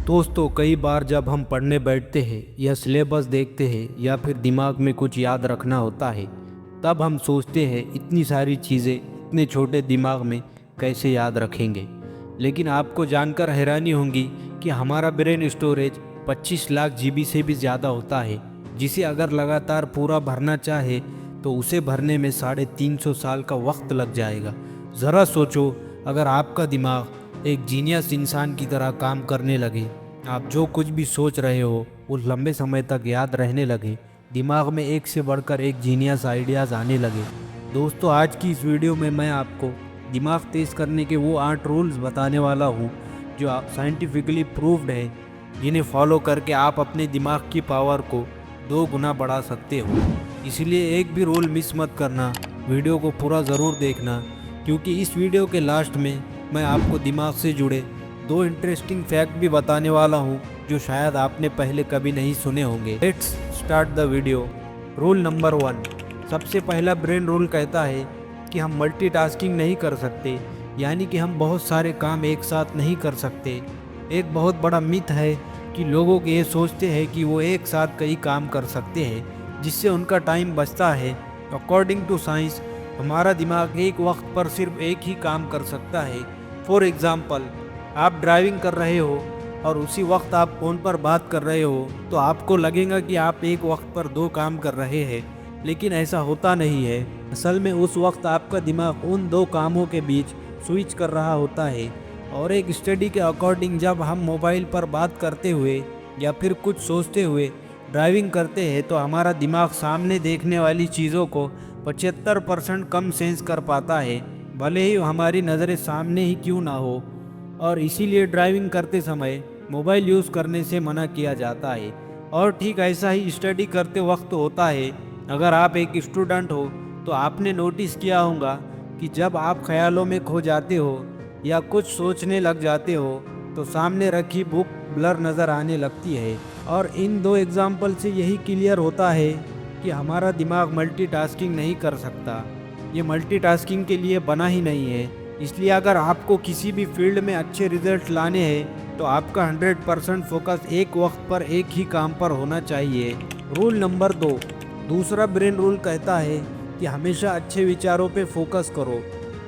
दोस्तों, कई बार जब हम पढ़ने बैठते हैं या सिलेबस देखते हैं या फिर दिमाग में कुछ याद रखना होता है, तब हम सोचते हैं इतनी सारी चीज़ें इतने छोटे दिमाग में कैसे याद रखेंगे। लेकिन आपको जानकर हैरानी होगी कि हमारा ब्रेन स्टोरेज 25 लाख जीबी से भी ज़्यादा होता है, जिसे अगर लगातार पूरा भरना चाहे तो उसे भरने में 350 साल का वक्त लग जाएगा। ज़रा सोचो, अगर आपका दिमाग एक जीनियस इंसान की तरह काम करने लगे, आप जो कुछ भी सोच रहे हो वो लंबे समय तक याद रहने लगे, दिमाग में एक से बढ़कर एक जीनियस आइडियाज़ आने लगे। दोस्तों, आज की इस वीडियो में मैं आपको दिमाग तेज़ करने के वो 8 रूल्स बताने वाला हूँ जो साइंटिफिकली प्रूव्ड है, जिन्हें फॉलो करके आप अपने दिमाग की पावर को 2 गुना बढ़ा सकते हो। इसलिए एक भी रूल मिस मत करना, वीडियो को पूरा ज़रूर देखना, क्योंकि इस वीडियो के लास्ट में मैं आपको दिमाग से जुड़े 2 इंटरेस्टिंग फैक्ट भी बताने वाला हूँ जो शायद आपने पहले कभी नहीं सुने होंगे। Let's start the video. Rule number 1। सबसे पहला ब्रेन रूल कहता है कि हम मल्टीटास्किंग नहीं कर सकते, यानी कि हम बहुत सारे काम एक साथ नहीं कर सकते। एक बहुत बड़ा मिथ है कि लोग ये सोचते हैं कि वो एक साथ कई काम कर सकते हैं जिससे उनका टाइम बचता है। अकॉर्डिंग टू साइंस, हमारा दिमाग एक वक्त पर सिर्फ एक ही काम कर सकता है। फॉर एग्ज़ाम्पल, आप ड्राइविंग कर रहे हो और उसी वक्त आप फ़ोन पर बात कर रहे हो तो आपको लगेगा कि आप एक वक्त पर 2 काम कर रहे हैं, लेकिन ऐसा होता नहीं है। असल में उस वक्त आपका दिमाग उन 2 कामों के बीच स्विच कर रहा होता है। और एक स्टडी के अकॉर्डिंग, जब हम मोबाइल पर बात करते हुए या फिर कुछ सोचते हुए ड्राइविंग करते हैं तो हमारा दिमाग सामने देखने वाली चीज़ों को 75% कम सेंस कर पाता है, भले ही हमारी नज़रें सामने ही क्यों ना हो। और इसीलिए ड्राइविंग करते समय मोबाइल यूज़ करने से मना किया जाता है। और ठीक ऐसा ही स्टडी करते वक्त होता है। अगर आप एक स्टूडेंट हो तो आपने नोटिस किया होगा कि जब आप ख्यालों में खो जाते हो या कुछ सोचने लग जाते हो तो सामने रखी बुक ब्लर नज़र आने लगती है। और इन 2 एग्जाम्पल से यही क्लियर होता है कि हमारा दिमाग मल्टीटास्किंग नहीं कर सकता। ये मल्टीटास्किंग के लिए बना ही नहीं है। इसलिए अगर आपको किसी भी फील्ड में अच्छे रिजल्ट लाने हैं तो आपका 100% फोकस एक वक्त पर एक ही काम पर होना चाहिए। Rule number 2। दूसरा ब्रेन रूल कहता है कि हमेशा अच्छे विचारों पे फोकस करो।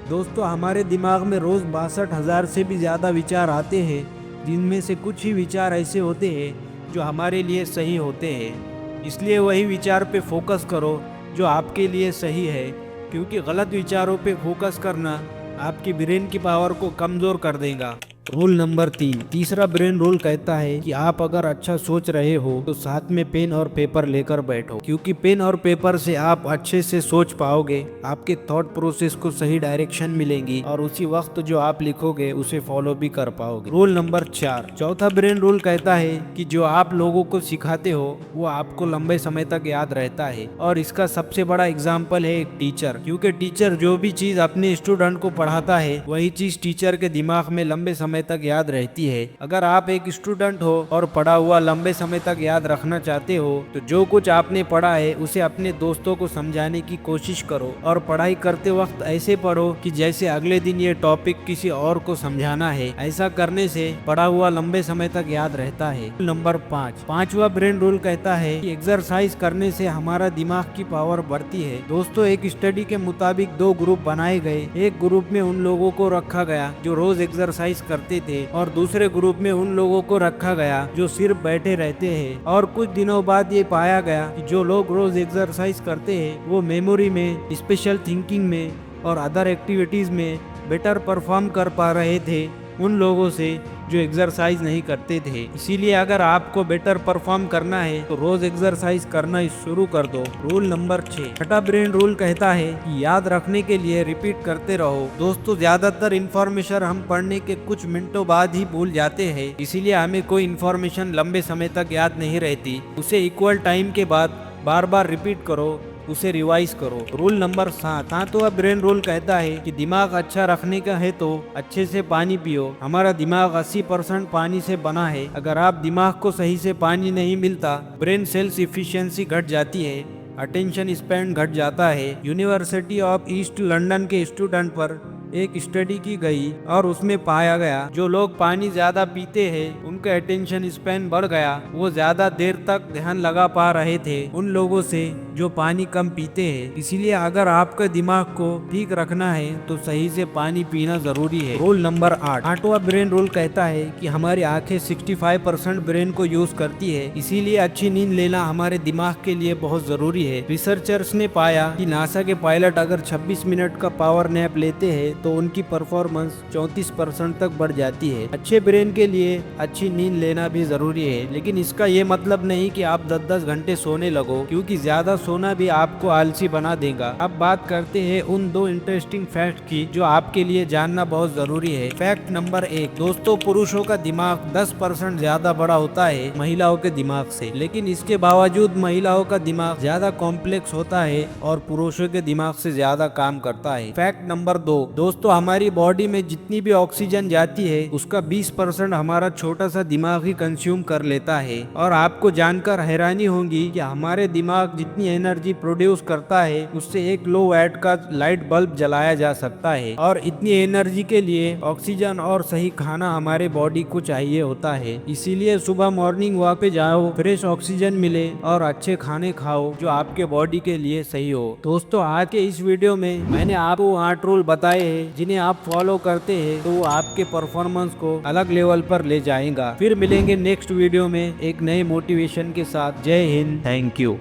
दोस्तों, हमारे दिमाग में रोज़ 62,000 से भी ज़्यादा विचार आते हैं, जिनमें से कुछ ही विचार ऐसे होते हैं जो हमारे लिए सही होते हैं। इसलिए वही विचार पे फोकस करो जो आपके लिए सही है, क्योंकि गलत विचारों पे फोकस करना आपकी ब्रेन की पावर को कमज़ोर कर देगा। Rule number 3। तीसरा ब्रेन रूल कहता है कि आप अगर अच्छा सोच रहे हो तो साथ में पेन और पेपर लेकर बैठो, क्योंकि पेन और पेपर से आप अच्छे से सोच पाओगे, आपके थॉट प्रोसेस को सही डायरेक्शन मिलेगी और उसी वक्त जो आप लिखोगे उसे फॉलो भी कर पाओगे। Rule number 4। चौथा ब्रेन रूल कहता है कि जो आप लोगों को सिखाते हो वो आपको लंबे समय तक याद रहता है। और इसका सबसे बड़ा एग्जाम्पल है एक टीचर, क्योंकि टीचर जो भी चीज़ अपने स्टूडेंट को पढ़ाता है वही चीज़ टीचर के दिमाग में लंबे समय तक याद रहती है। अगर आप एक स्टूडेंट हो और पढ़ा हुआ लंबे समय तक याद रखना चाहते हो तो जो कुछ आपने पढ़ा है उसे अपने दोस्तों को समझाने की कोशिश करो और पढ़ाई करते वक्त ऐसे पढ़ो कि जैसे अगले दिन ये टॉपिक किसी और को समझाना है। ऐसा करने से पढ़ा हुआ लंबे समय तक याद रहता है। नंबर 5। पांचवा ब्रेन रूल कहता है कि एक्सरसाइज करने से हमारा दिमाग की पावर बढ़ती है। दोस्तों, एक स्टडी के मुताबिक 2 ग्रुप बनाए गए। एक ग्रुप में उन लोगों को रखा गया जो रोज एक्सरसाइज करते थे और दूसरे ग्रुप में उन लोगों को रखा गया जो सिर्फ बैठे रहते हैं। और कुछ दिनों बाद ये पाया गया कि जो लोग रोज एक्सरसाइज करते हैं वो मेमोरी में, स्पेशल थिंकिंग में और अदर एक्टिविटीज में बेटर परफॉर्म कर पा रहे थे उन लोगों से जो एक्सरसाइज नहीं करते थे। इसीलिए अगर आपको बेटर परफॉर्म करना है तो रोज एक्सरसाइज करना शुरू कर दो। Rule number 6। छठा ब्रेन रूल कहता है कि याद रखने के लिए रिपीट करते रहो। दोस्तों, ज्यादातर इंफॉर्मेशन हम पढ़ने के कुछ मिनटों बाद ही भूल जाते हैं, इसीलिए हमें कोई इंफॉर्मेशन लंबे समय तक याद नहीं रहती। उसे इक्वल टाइम के बाद बार बार रिपीट करो, उसे रिवाइज करो। Rule number 7। सातवां ब्रेन रूल कहता है कि दिमाग अच्छा रखने का है तो अच्छे से पानी पियो। हमारा दिमाग 80% पानी से बना है। अगर आप दिमाग को सही से पानी नहीं मिलता, ब्रेन सेल्स इफिशियंसी घट जाती है, अटेंशन स्पैन घट जाता है। यूनिवर्सिटी ऑफ ईस्ट लंदन के स्टूडेंट पर एक स्टडी की गई और उसमें पाया गया जो लोग पानी ज्यादा पीते हैं उनका अटेंशन स्पैन बढ़ गया। वो ज्यादा देर तक ध्यान लगा पा रहे थे उन लोगों से जो पानी कम पीते हैं। इसीलिए अगर आपके दिमाग को ठीक रखना है तो सही से पानी पीना जरूरी है। रूल नंबर 8, 8वां ब्रेन रूल कहता है कि हमारी आंखें 65% ब्रेन को यूज करती है, इसीलिए अच्छी नींद लेना हमारे दिमाग के लिए बहुत जरूरी है। रिसर्चर्स ने पाया कि नासा के पायलट अगर 26 मिनट का पावर नैप लेते हैं तो उनकी परफॉर्मेंस 34% तक बढ़ जाती है। अच्छे ब्रेन के लिए अच्छी नींद लेना भी जरूरी है, लेकिन इसका ये मतलब नहीं कि आप 10-10 घंटे सोने लगो, क्योंकि ज्यादा सोना भी आपको आलसी बना देगा। अब बात करते हैं उन 2 इंटरेस्टिंग फैक्ट की जो आपके लिए जानना बहुत जरूरी है। फैक्ट नंबर 1, दोस्तों पुरुषों का दिमाग 10% ज्यादा बड़ा होता है महिलाओं के दिमाग से, लेकिन इसके बावजूद महिलाओं का दिमाग ज्यादा कॉम्प्लेक्स होता है और पुरुषों के दिमाग से ज्यादा काम करता है। फैक्ट नंबर 2, दोस्तों हमारी बॉडी में जितनी भी ऑक्सीजन जाती है उसका 20% हमारा छोटा सा दिमाग ही कंज्यूम कर लेता है। और आपको जानकर हैरानी होगी कि हमारे दिमाग जितनी एनर्जी प्रोड्यूस करता है उससे एक लो वैट का लाइट बल्ब जलाया जा सकता है। और इतनी एनर्जी के लिए ऑक्सीजन और सही खाना हमारे बॉडी को चाहिए होता है। इसीलिए सुबह मॉर्निंग वॉक पे जाओ, फ्रेश ऑक्सीजन मिले और अच्छे खाने खाओ जो आपके बॉडी के लिए सही हो। दोस्तों आज के इस वीडियो में मैंने आपको 8 रूल बताए हैं जिन्हें आप फॉलो करते हैं तो वो आपके परफॉर्मेंस को अलग लेवल पर ले जाएगा। फिर मिलेंगे नेक्स्ट वीडियो में एक नए मोटिवेशन के साथ। जय हिंद, थैंक यू।